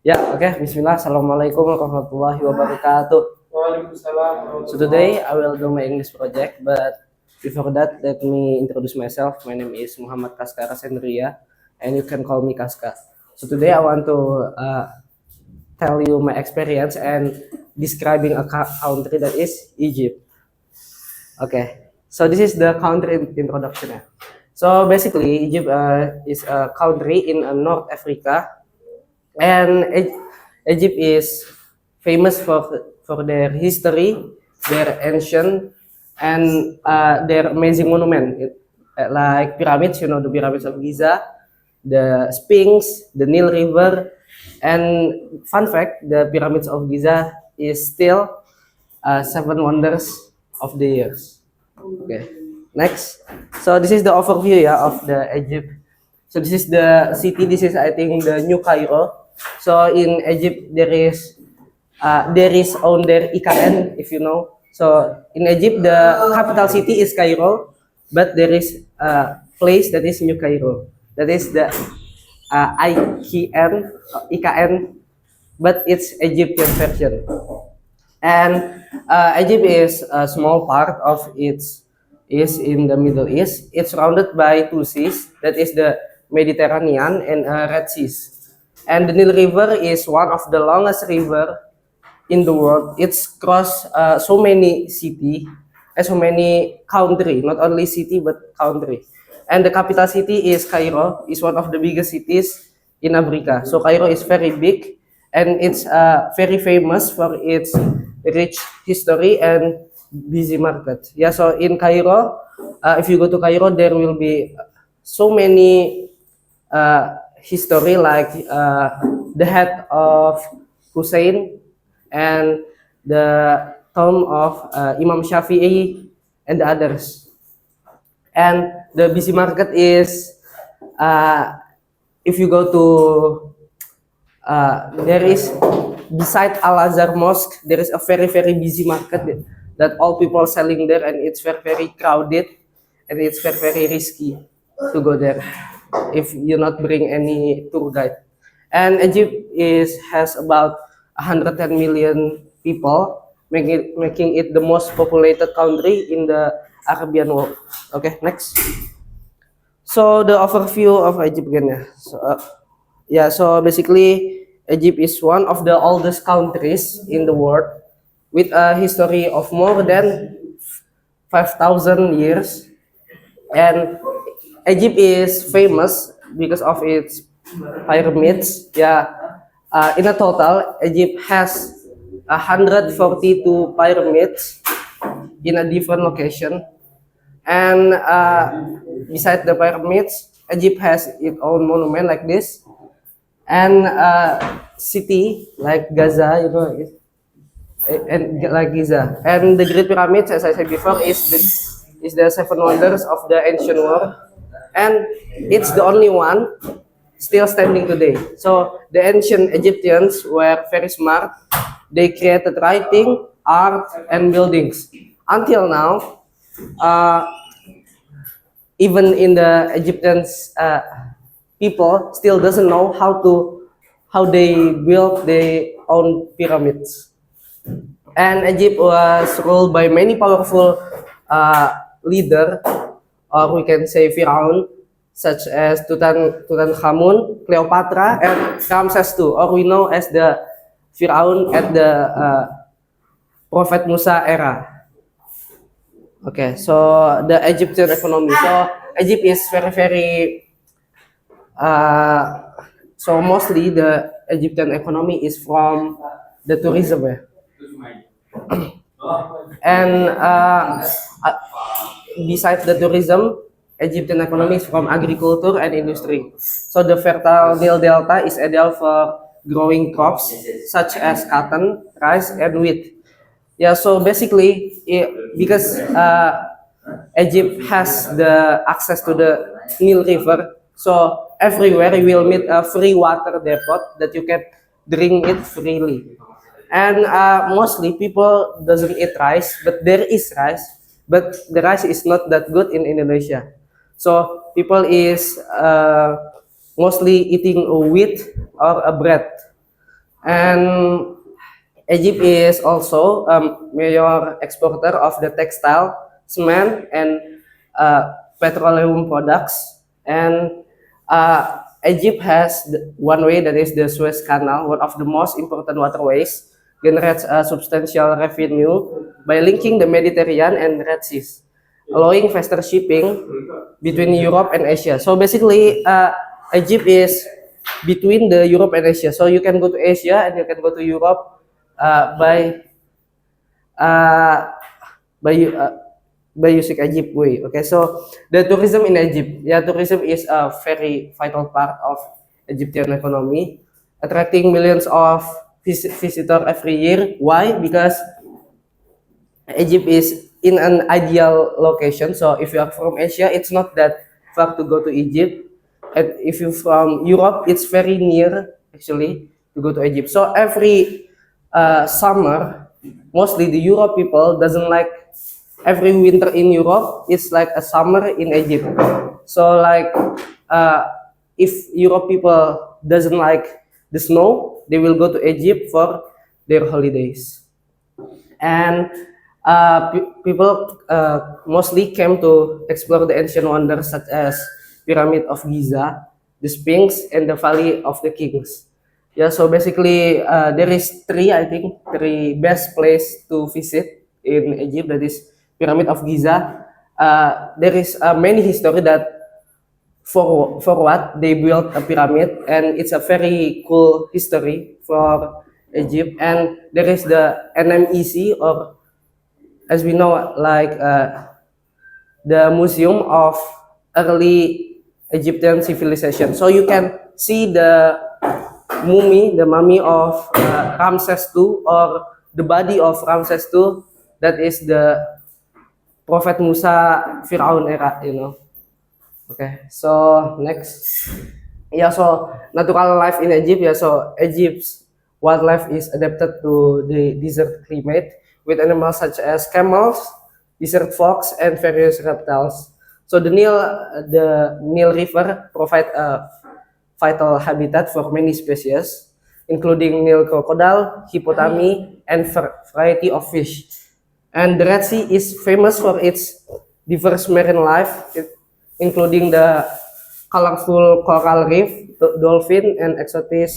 Bismillah. Assalamualaikum warahmatullahi wabarakatuh. Waalaikumsalam. So today I will do my English project, but before that, let me introduce myself. My name is Muhammad Kaskara Sendria, and you can call me Kaska. So today I want to tell you my experience and describing a country that is Egypt. Okay, so this is the country introduction. So basically, Egypt is a country in North Africa, and Egypt is famous for their history, their ancient, and their amazing monument, like pyramids. You know, the pyramids of Giza, the Sphinx, the Nile River, and fun fact: the pyramids of Giza is still seven wonders of the years. Okay, next. So this is the overview of the Egypt. So this is the city. This is, I think, the New Cairo. So in Egypt there is on there IKN, if you know. So in Egypt the capital city is Cairo, but there is a place that is New Cairo. That is the IKN, but it's Egyptian version. And Egypt is a small part of its is in the Middle East. It's surrounded by two seas, that is the Mediterranean and Red Seas. And the Nile River is one of the longest river in the world. It's crossed so many city, so many country, not only city but country. And the capital city is Cairo, is one of the biggest cities in Africa. So Cairo is very big, and it's very famous for its rich history and busy market. Yeah, so in Cairo, if you go to Cairo, there will be so many history, like the head of Hussein and the tomb of Imam Shafi'i and the others. And the busy market is, if you go to, there is beside Al Azhar Mosque, there is a very busy market that all people selling there, and it's very crowded, and it's very risky to go there if you not bring any tour guide. And Egypt has about 110 million people, making it the most populated country in the Arabian world. Okay, next. So the overview of Egypt again, so basically Egypt is one of the oldest countries in the world with a history of more than 5,000 years. And Egypt is famous because of its pyramids. In a total, Egypt has 142 pyramids in a different location. And beside the pyramids, Egypt has its own monument like this, and city like Gaza, and like Giza. And the Great Pyramids, as I said before, is the seven wonders of the ancient world, and it's the only one still standing today. So the ancient Egyptians were very smart. They created writing, art, and buildings. Until now, even in the Egyptians, people still doesn't know how they built their own pyramids. And Egypt was ruled by many powerful leader, or we can say Firaun, such as Tutankhamun, Cleopatra, and Ramses II, or we know as the Firaun at the Prophet Musa era. Okay, so the Egyptian economy. So Egypt is very so mostly the Egyptian economy is from the tourism. And besides the tourism, Egyptian economy is from agriculture and industry. So the fertile Nile Delta is ideal for growing crops such as cotton, rice, and wheat. Yeah, so basically, because Egypt has the access to the Nile River, so everywhere you will meet a free water depot that you can drink it freely. And mostly people doesn't eat rice, but there is rice, but the rice is not that good in Indonesia. So people is mostly eating a wheat or a bread. And Egypt is also a major exporter of the textile, cement, and petroleum products. And Egypt has one way, that is the Suez Canal, one of the most important waterways, generates a substantial revenue by linking the Mediterranean and Red Seas, allowing faster shipping between Europe and Asia. So basically, Egypt is between the Europe and Asia. So you can go to Asia and you can go to Europe uh, by uh, by uh, by using Egypt way. Okay, so the tourism in Egypt, yeah, tourism is a very vital part of Egyptian economy, attracting millions of visitors every year. Why? Because Egypt is in an ideal location. So if you are from Asia, it's not that far to go to Egypt. And if you're from Europe, it's very near actually to go to Egypt. So every summer, mostly the Europe people doesn't like every winter in Europe. It's like a summer in Egypt. So like uh, if Europe people doesn't like the snow, they will go to Egypt for their holidays. And people mostly came to explore the ancient wonders such as Pyramid of Giza, the Sphinx, and the Valley of the Kings. Yeah, so basically there is three best place to visit in Egypt. That is Pyramid of Giza. There is many history that for what they built a pyramid, and it's a very cool history for Egypt. And there is the NMEC, or as we know, like the Museum of Early Egyptian Civilization. So you can see the mummy of Ramses II, or the body of Ramses II. That is the Prophet Musa Firaun era. Okay, so next. Yeah, so natural life in Egypt. Yeah, so Egypt's wildlife is adapted to the desert climate with animals such as camels, desert fox, and various reptiles. So the Nile River provide a vital habitat for many species, including Nile crocodile, hippopotami, and variety of fish. And the Red Sea is famous for its diverse marine life, including the colorful coral reef, dolphin, and exotic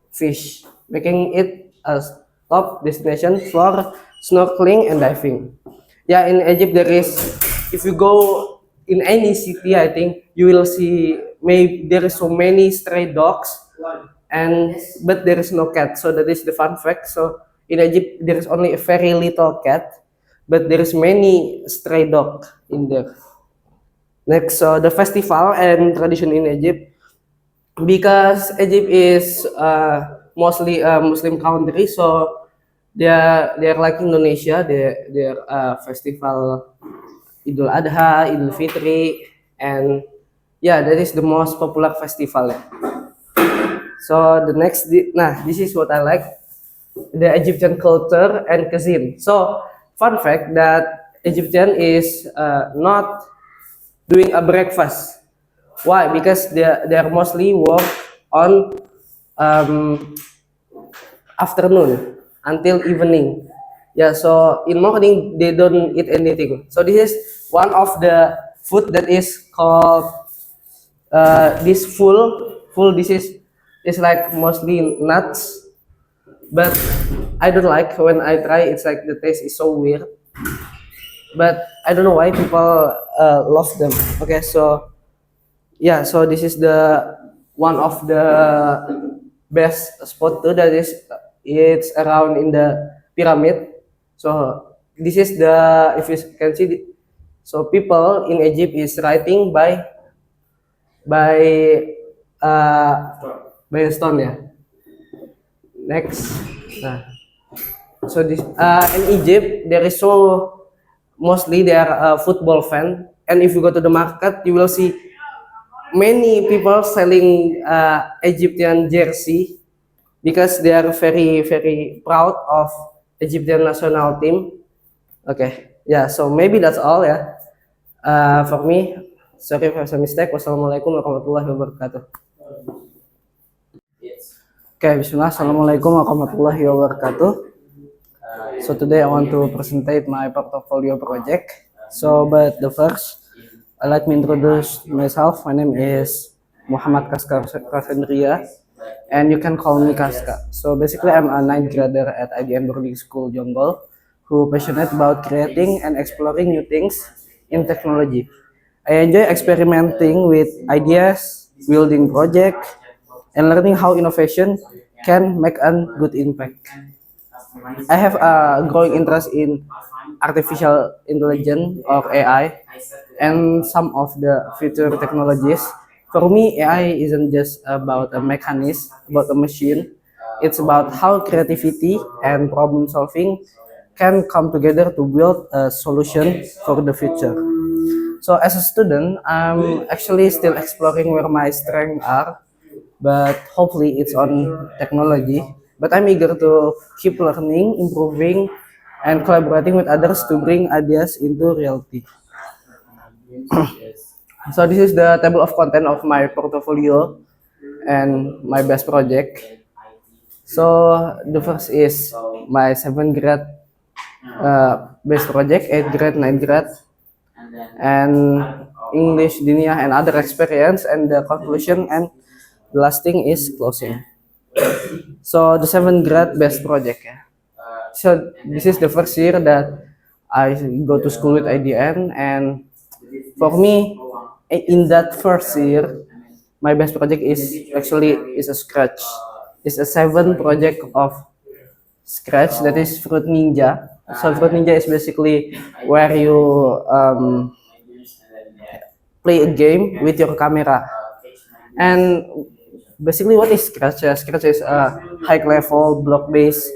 fish, making it a top destination for snorkeling and diving. Yeah, in Egypt there is, if you go in any city, I think you will see maybe there is so many stray dogs, and but there is no cat. So that is the fun fact. So in Egypt there is only a very little cat, but there is many stray dog in there. Next, the festival and tradition in Egypt, because Egypt is mostly a Muslim country, so they are like Indonesia. Their festival Idul Adha, Idul Fitri, and yeah, that is the most popular festival. So the next, this is what I like, the Egyptian culture and cuisine. So fun fact that Egyptian is not doing a breakfast. Why? Because they are mostly work on um, afternoon until evening. Yeah, so in morning they don't eat anything. So this is one of the food that is called this full. This is like mostly nuts, but I don't like when I try. It's like the taste is so weird. But I don't know why people love them. Okay, so yeah, so this is the one of the best spot too, that is it's around in the pyramid. So this is the, if you can see so people in Egypt is writing by uh by stone, yeah. Next, nah, so this in Egypt there is so mostly they are a football fan, and if you go to the market you will see many people selling Egyptian jersey, because they are very proud of Egyptian national team. Okay, yeah. So maybe that's all, yeah. For me, sorry if I have some mistake. Wassalamualaikum warahmatullahi wabarakatuh. Okay, bismillah. Assalamualaikum warahmatullahi wabarakatuh. So today I want to present my portfolio project. But the first, let me introduce myself. My name is Muhammad Kaskandria, and you can call me Kaska. So basically, I'm a ninth grader at IDN Boarding School Jonggol, who passionate about creating and exploring new things in technology. I enjoy experimenting with ideas, building projects, and learning how innovation can make a good impact. I have a growing interest in artificial intelligence or AI and some of the future technologies. For me, AI isn't just about a mechanism, about a machine. It's about how creativity and problem solving can come together to build a solution for the future. So as a student, I'm actually still exploring where my strengths are, but hopefully it's on technology. But I'm eager to keep learning, improving, and collaborating with others to bring ideas into reality. So this is the table of content of my portfolio and my best project. So the first is my 7th grade best project, 8th grade, 9th grade, and English, Dinia, and other experience, and the conclusion and the last thing is closing. So the 7th grade best project. Yeah. So this is the first year that I go to school with IDN, and for me, in that first year, my best project is a scratch. It's a 7 project of scratch that is Fruit Ninja. So Fruit Ninja is basically where you play a game with your camera. And basically, what is Scratch? Scratch is a high-level block-based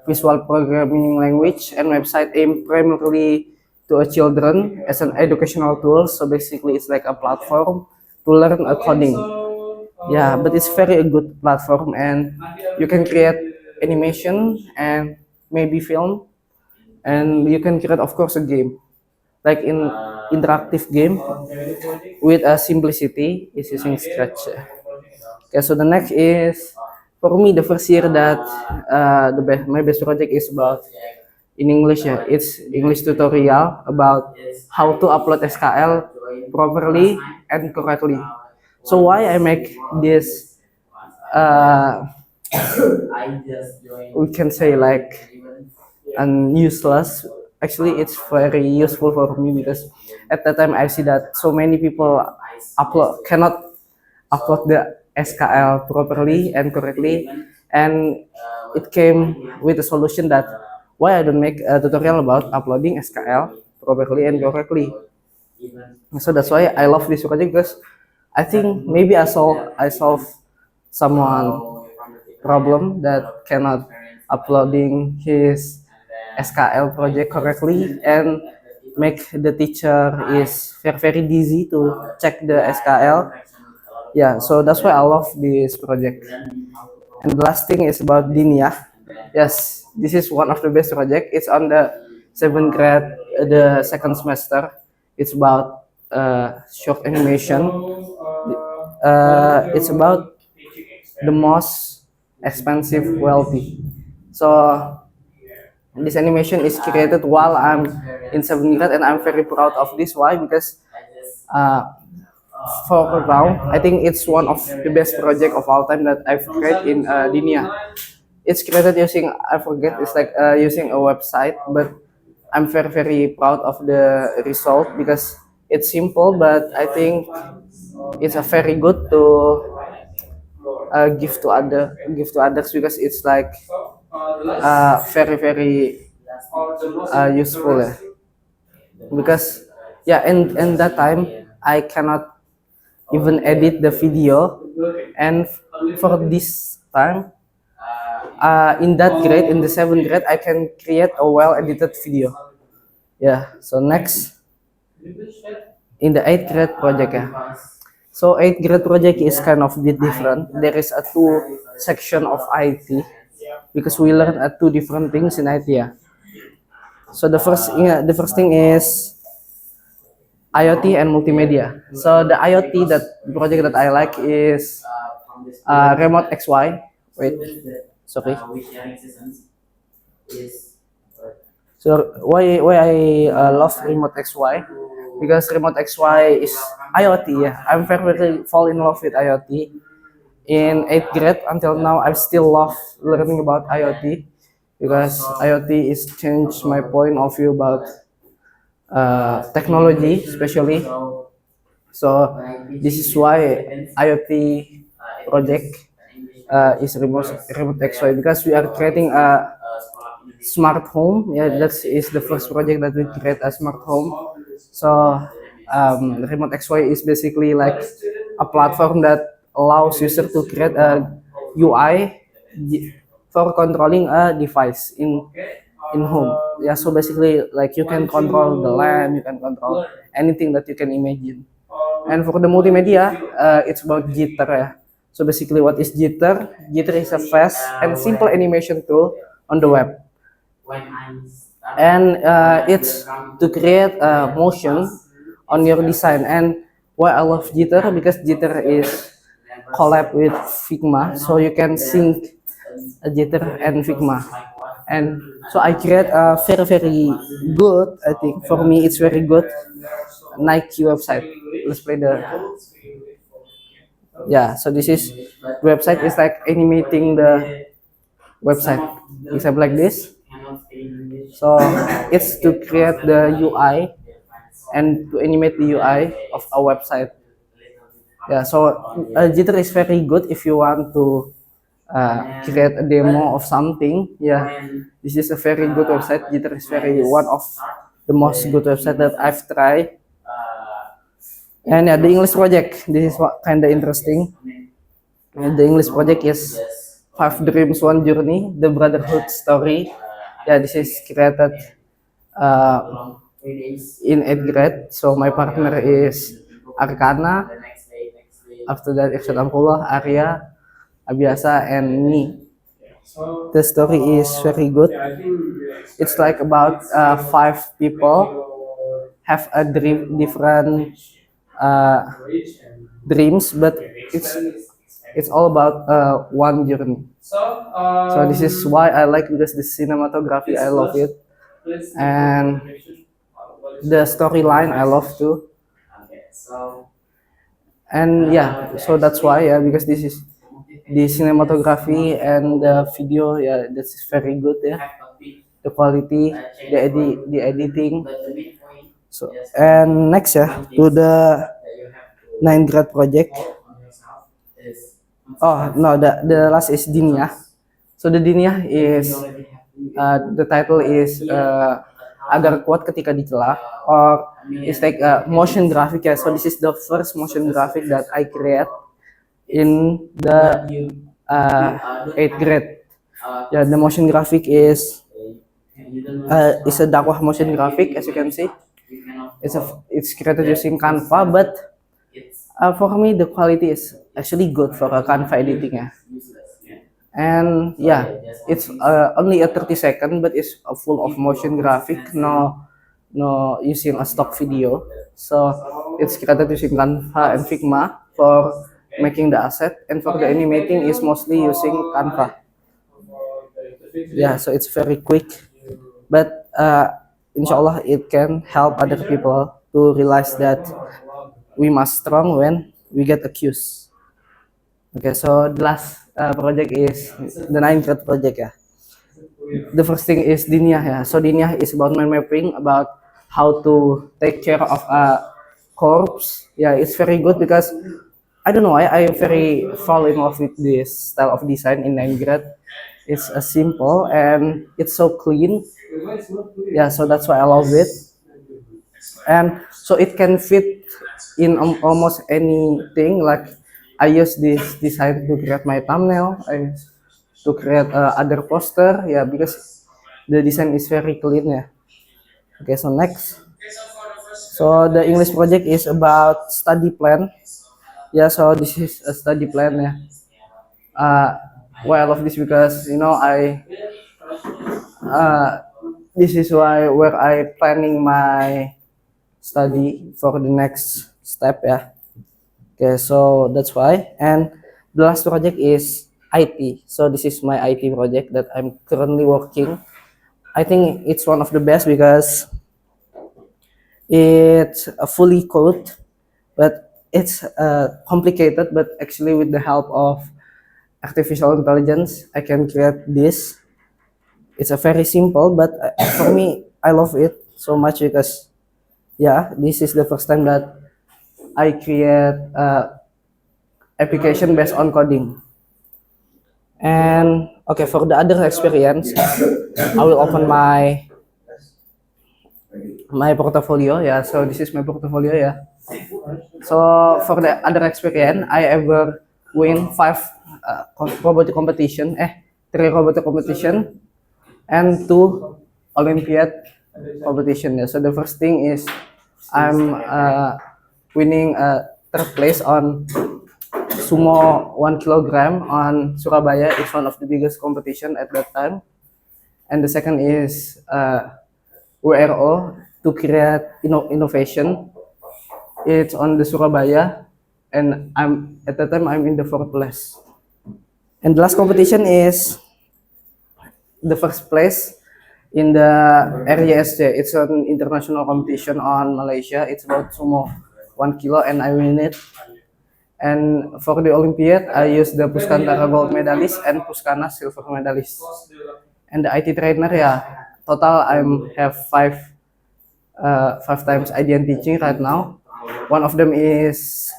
visual programming language and website aimed primarily to a children as an educational tool. So basically, it's like a platform to learn a coding. Yeah, but it's very a good platform, and you can create animation and maybe film, and you can create, of course, a game like in interactive game with a simplicity is using Scratch. Okay, so the next is for me the first year that my best project is about in English. Yeah, it's English tutorial about how to upload SKL properly and correctly. So why I make this uh, we can say like and useless. Actually, it's very useful for me because at that time I see that so many people cannot upload the SKL properly and correctly, and it came with a solution that why I don't make a tutorial about uploading SKL properly and correctly. So that's why I love this project because I think maybe I solve someone problem that cannot uploading his SKL project correctly and make the teacher is very dizzy to check the SKL. Yeah, so that's why I love this project. And the last thing is about Dinia. Yes, this is one of the best project. It's on the 7th grade, the second semester. It's about short animation. It's about the most expensive wealthy. So this animation is created while I'm in 7th grade, and I'm very proud of this. Why? Because uh, for now, I think it's one of the best project of all time that I've created in Dinia. It's created using I forget it's like using a website, but I'm very proud of the result because it's simple, but I think it's a very good to give to others because it's like very useful. Because yeah, and that time I cannot even edit the video, and for this time in that grade, in the 7th grade, I can create a well edited video. Yeah, so next in the 8th grade project. Yeah, so 8th grade project is kind of bit different. There is a 2 section of IT because we learn two different things in IT. Yeah, so the first thing is IoT and multimedia. So the IoT that project that I like is Remote XY, Wait, sorry. with sharing sessions is So why I love Remote XY? Because Remote XY is IoT. Yeah, I'm very fall in love with IoT. In 8th grade until now, I still love learning about IoT because IoT is changed my point of view about technology, especially. So this is why IoT project is Remote XY because we are creating a smart home. Yeah, that is the first project that we create a smart home. So Remote XY is basically like a platform that allows user to create a UI for controlling a device in home. Yeah, so basically like you can control the lamp, you can control anything that you can imagine. And for the multimedia, it's about Jitter. Yeah. So basically, what is Jitter? Jitter is a fast and simple animation tool on the web, when I and it's to create motion on your design. And why I love Jitter, because Jitter is collab with Figma, so you can sync Jitter and Figma. And so I create a very good, I think for me it's very good Nike website. Let's play the, yeah, so this is website is like animating the website, example like this. So it's to create the UI and to animate the UI of a website. Yeah, so Jitter is very good if you want to create a demo of something. Yeah, this is a very good website. Jitter is very one of the most good website that I've tried. And yeah, the English project. This is what kind of interesting. And the English project is Five Dreams One Journey, the brotherhood story. Yeah, this is created uh, in 8th grade. So my partner is Arkana. After that, Irsyad Amrullah, Arya, Abiasa, and me. The story is very good. It's like about 5 people have a dream, different dreams, but it's all about one journey. So this is why I like, because the cinematography I love it, and the storyline I love too. And yeah, so that's why, yeah, because this is the cinematography and the video, yeah, that's very good, yeah, the quality, the editing. So and next, yeah, to the 9th grade project. Oh no, the last is Diniyah. So the Diniyah is the title is agar kuat ketika dicela, or it's like a motion graphic. Yeah, so this is the first motion graphic that I create in the 8th grade. Yeah, the motion graphic is a dakwah motion graphic, as you can see. It's created using Canva, but for me the quality is actually good for a Canva editing. Yeah. And yeah, it's only a 30-second, but it's full of motion graphic, no using a stock video. So it's created using Canva and Figma for making the asset, and for the animating is mostly using Canva. Yeah, so it's very quick, but inshallah it can help other people to realize that we must strong when we get accused. Okay, so the last project is the 9th grade project. Yeah, the first thing is Diniyah. Yeah, so Diniyah is about mind mapping, about how to take care of a corpse. Yeah, it's very good because I don't know, I very fall in love with this style of design in 9th grade. It's simple and it's so clean. Yeah, so that's why I love it. And so it can fit in almost anything. Like I use this design to create my thumbnail, to create other poster. Yeah, because the design is very clean. Yeah. Okay, so next. So the English project is about study plan. Yeah, so this is a study plan. Yeah. Why I love this, because this is why where I planning my study for the next step. Yeah. Okay, so that's why. And the last project is IT. So this is my IT project that I'm currently working. I think it's one of the best because it's a fully code, but it's complicated. But actually, with the help of artificial intelligence, I can create this. It's a very simple, but for me, I love it so much because yeah, this is the first time that I create application based on coding. And okay, for the other experience, I will open my portfolio. Yeah, so this is my portfolio. Yeah. So for the other experience, I ever win five robotic competition, three robotic competition, and two Olympiad competition. Yeah. So the first thing is I'm winning third place on sumo 1 kilogram on Surabaya. It's one of the biggest competition at that time. And the second is WRO to create innovation. It's on the Surabaya, and I'm at that time I'm in the fourth place. And the last competition is the first place in the RYSC. It's an international competition on Malaysia. It's about sumo 1 kilo, and I win it. And for the Olympiad, I use the Puskantara gold medalist and Puskana silver medalist. And the IT trainer, yeah, total I'm have five times IDN teaching right now. One of them is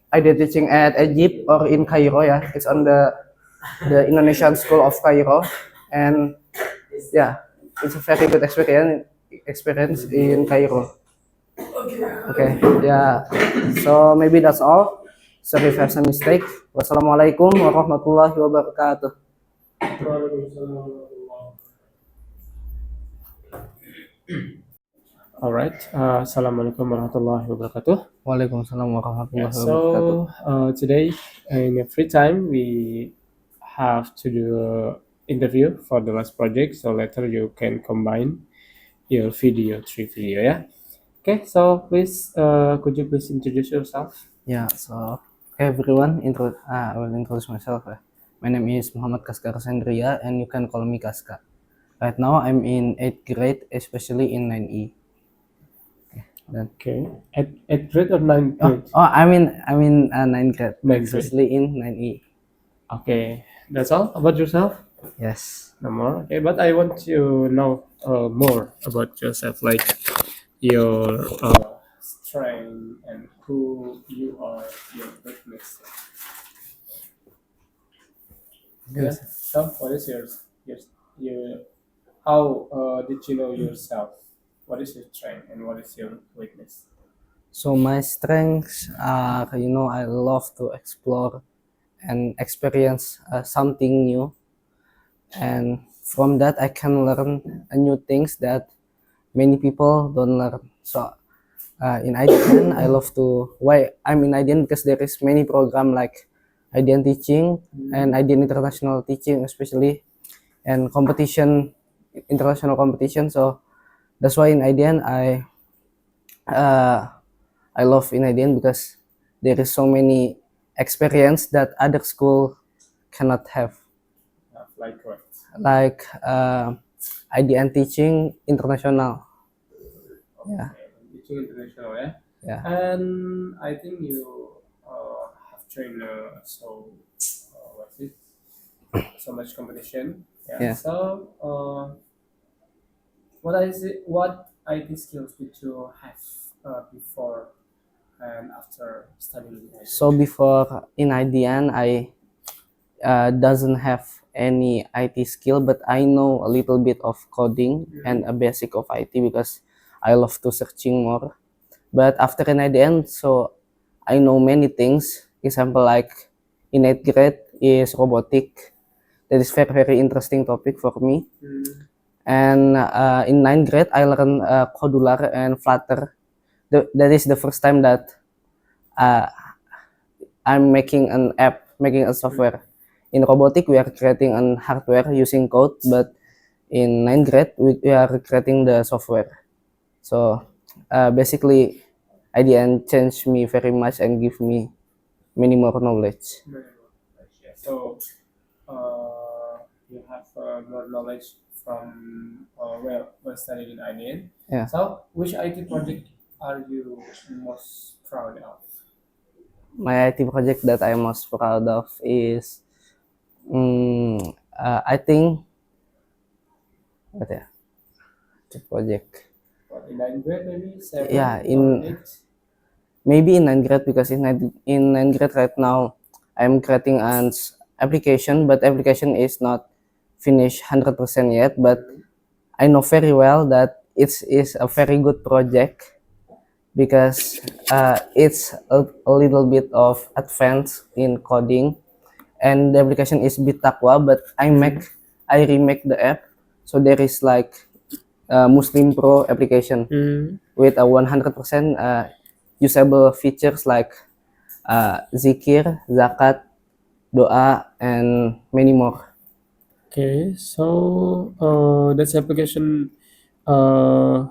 IDN teaching at Egypt or in Cairo, yeah. It's on the Indonesian School of Cairo, and yeah, it's a very good experience in Cairo. Okay, yeah. So maybe that's all. Sorry if I have some mistake. Wassalamualaikum warahmatullahi wabarakatuh. All right. Assalamualaikum warahmatullahi wabarakatuh. Waalaikumsalam warahmatullahi wabarakatuh. So today, in a free time, we have to do an interview for the last project. So later you can combine your three video, yeah. Okay. So please, could you please introduce yourself? Yeah, so everyone, I will introduce myself. My name is Muhammad Kaskar Sandria, and you can call me Kaska. Right now, I'm in 8th grade, especially in 9E. Okay. At grade or ninth grade? I'm in 9th grade, Ninth grade. especially in 9E. Okay. That's all about yourself. Yes. No more. Okay, but I want to know more about yourself, like your strength and who you are, your weakness. Yeah. So, what is yours? Your how did you know yourself? What is your strength and what is your weakness? So my strengths are, I love to explore and experience something new, and from that I can learn new things that many people don't learn. So in IDN, I love to. Why I'm in IDN? Because there is many program like IDN teaching and IDN international teaching, especially, and competition, international competition. So that's why in IDN I love in IDN because there is so many experience that other school cannot have. Like what? Like IDN teaching international. Yeah. Teaching international, yeah. Yeah. And I think you have trained what's it? So much competition. Yeah. Yeah. So what IT skills did you have before and after studying IT? So before in IDN, I doesn't have any IT skill, but I know a little bit of coding and a basic of IT because I love to searching more. But after in IDN, so I know many things. Example like in 8th grade is robotic. That is very interesting topic for me. And in 9th grade, I learned Codular and Flutter. That is the first time that I'm making an app, making a software. In robotic, we are creating an hardware using code, but in 9th grade, we are creating the software. So basically, IDN changed me very much and give me many more knowledge. So you have more knowledge from well studied in IDN. Yeah. So which IT project are you most proud of? My IT project that I'm most proud of is, I think, what ya? The project. What, in ninth grade maybe seven Yeah, or in eight? maybe in ninth grade, because in ninth grade right now, I'm creating an application, but application is not finished 100% yet. But I know very well that it is a very good project because it's a little bit of advanced in coding, and the application is Bitaqwa, but I remake the app, so there is like a Muslim Pro application Mm. with a 100% usable features like zikir, zakat, doa, and many more. Okay, so that's application uh,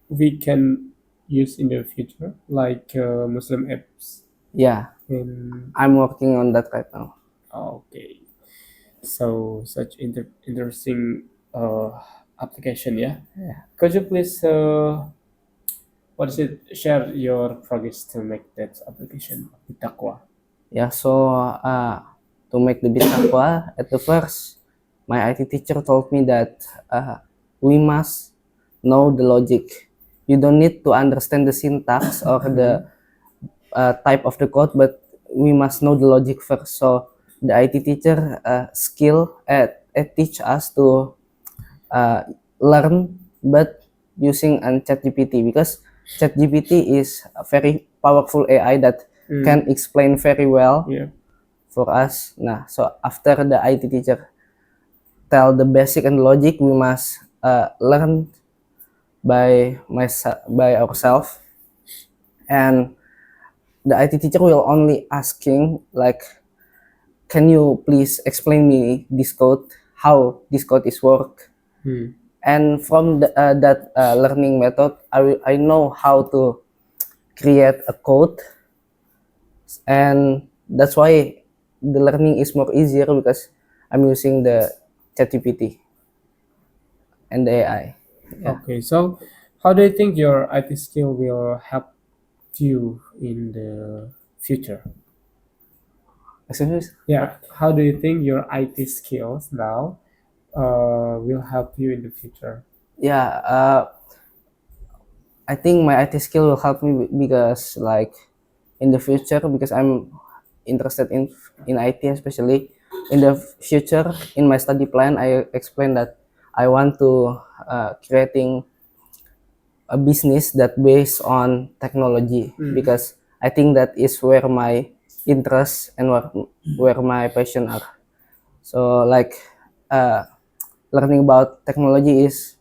we can use in the future, like Muslim apps. Yeah, In I'm working on that right now. okay, so such interesting application, yeah. Could you please what is it? Share your progress to make that application with Taqwa. Yeah, so to make the Bitaqwa, at the first, my IT teacher told me that we must know the logic. You don't need to understand the syntax or the type of the code, but we must know the logic first. So the IT teacher teach us to uh, learn, but using an ChatGPT, because ChatGPT is a very powerful AI that can explain very well Yeah. for us. Nah, so after the IT teacher tell the basic and logic, we must learn by ourselves, and the IT teacher will only asking like, can you please explain me this code, how this code is work? Hmm. And from that learning method, I know how to create a code, and that's why the learning is more easier because I'm using the ChatGPT and the AI. Yeah. Okay, so how do you think your IT skill will help you in the future? Excuse me? Yeah, how do you think your IT skills now will help you in the future? Yeah, I think my IT skill will help me because like in the future, because I'm interested in IT, especially in the future. In my study plan, I explained that I want to creating a business that based on technology, because I think that is where my interest and where my passion are. So like uh, learning about technology is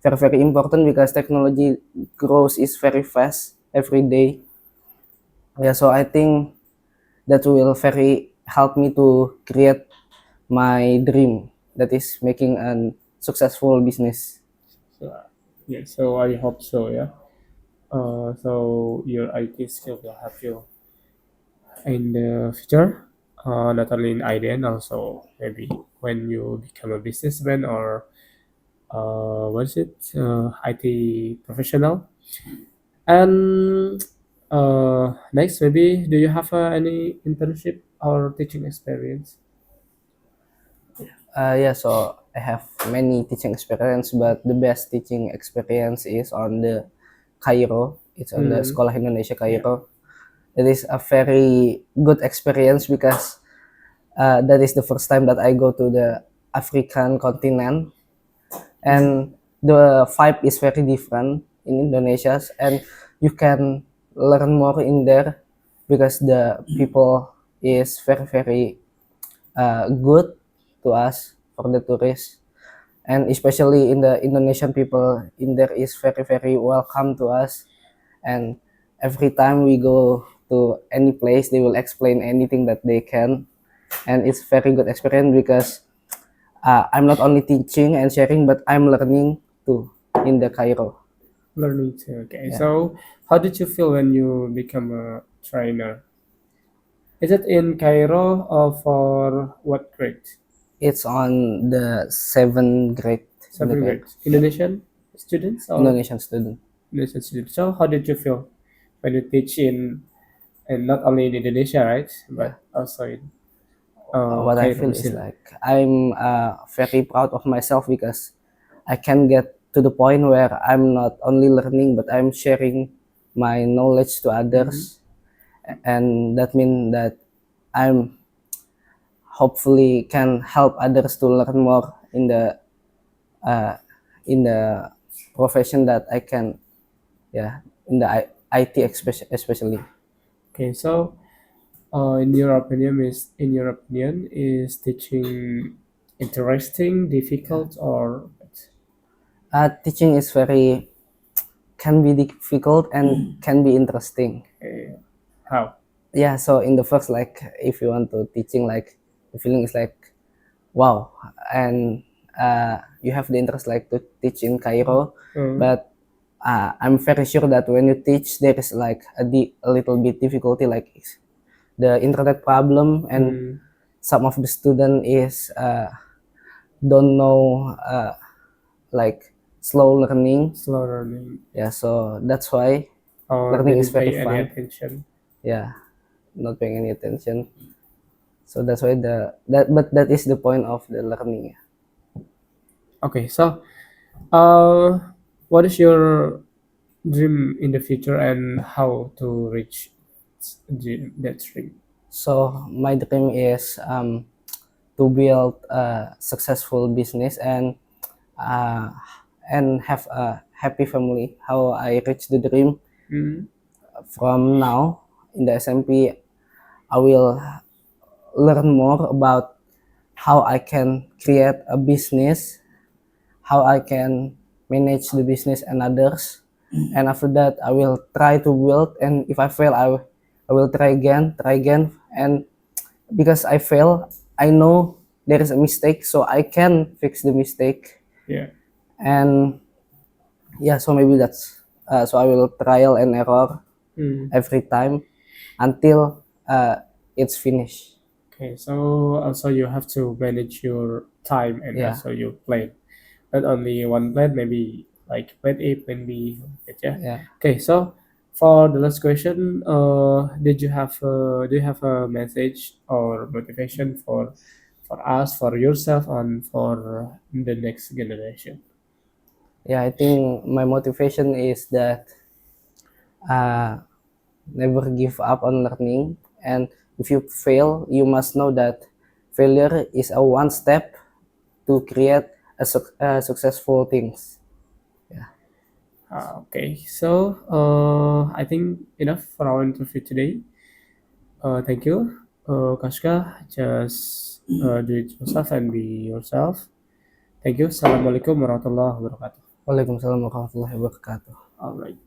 very important because technology grows is very fast every day. Yeah, so I think that will very help me to create my dream, that is making a successful business. So, yeah, so I hope so, yeah. So your IT skill will help you in the future, not only in IDN, also maybe when you become a businessman or what is it, IT professional. And next, maybe do you have any internship or teaching experience? Yeah, so I have many teaching experience, but the best teaching experience is on the Cairo. It's on the Mm. Sekolah Indonesia Cairo. It is a very good experience because that is the first time that I go to the African continent, and the vibe is very different in Indonesia, and you can learn more in there because the people is very good to us for the tourists, and especially in the Indonesian people in there is very welcome to us, and every time we go to any place they will explain anything that they can, and it's very good experience because I'm not only teaching and sharing, but I'm learning too in the Cairo. Learning too. Okay. Yeah. So, how did you feel when you become a trainer? Is it in Cairo or for what grade? It's on the 7th grade. in the Seventh grade. Indonesian students or Indonesian student. Indonesian students. So how did you feel when you teach in, and not only in Indonesia, right? But also in What I Cairo, feel is Mesir. like I'm very proud of myself because I can get to the point where I'm not only learning but I'm sharing my knowledge to others, and that means that I'm hopefully can help others to learn more uh, in the profession that I can, yeah, in the IT especially. Okay, so in your opinion, is teaching interesting, difficult, or what? Teaching is very can be difficult and can be interesting. Okay, how? Yeah, so in the first, like if you want to teaching, like the feeling is like wow, and you have the interest like to teach in Cairo, but I'm very sure that when you teach there is like a little bit difficulty, like the internet problem, and some of the student is don't know like slow learning. Slow learning, Yeah, so that's why or learning is didn't very pay any fun. attention? Yeah, not paying any attention. So that's why that is the point of the learning. Okay, so uh, what is your dream in the future and how to reach that dream? So my dream is to build a successful business uh, and have a happy family. How I reach the dream Mm, from now in the SMP, I will learn more about how I can create a business, how I can manage the business and others. And after that, I will try to build. And if I fail, I will try again. And because I fail, I know there is a mistake, so I can fix the mistake. yeah. And yeah, so maybe that's so I will trial and error Mm. every time until it's finished. Okay, so also you have to manage your time and Yeah, also your plan. Not only one plan, maybe like plan A, plan B, like that, yeah. yeah. Okay, so for the last question, do you have a message or motivation for us, for yourself, and for the next generation? Yeah, I think my motivation is that uh, never give up on learning. And if you fail, you must know that failure is a one step to create a successful things. Okay, so I think enough for our interview today. Thank you, Kashka. Just do it yourself and be yourself. Thank you. Assalamualaikum warahmatullahi wabarakatuh. Waalaikumsalam warahmatullahi wabarakatuh. All right.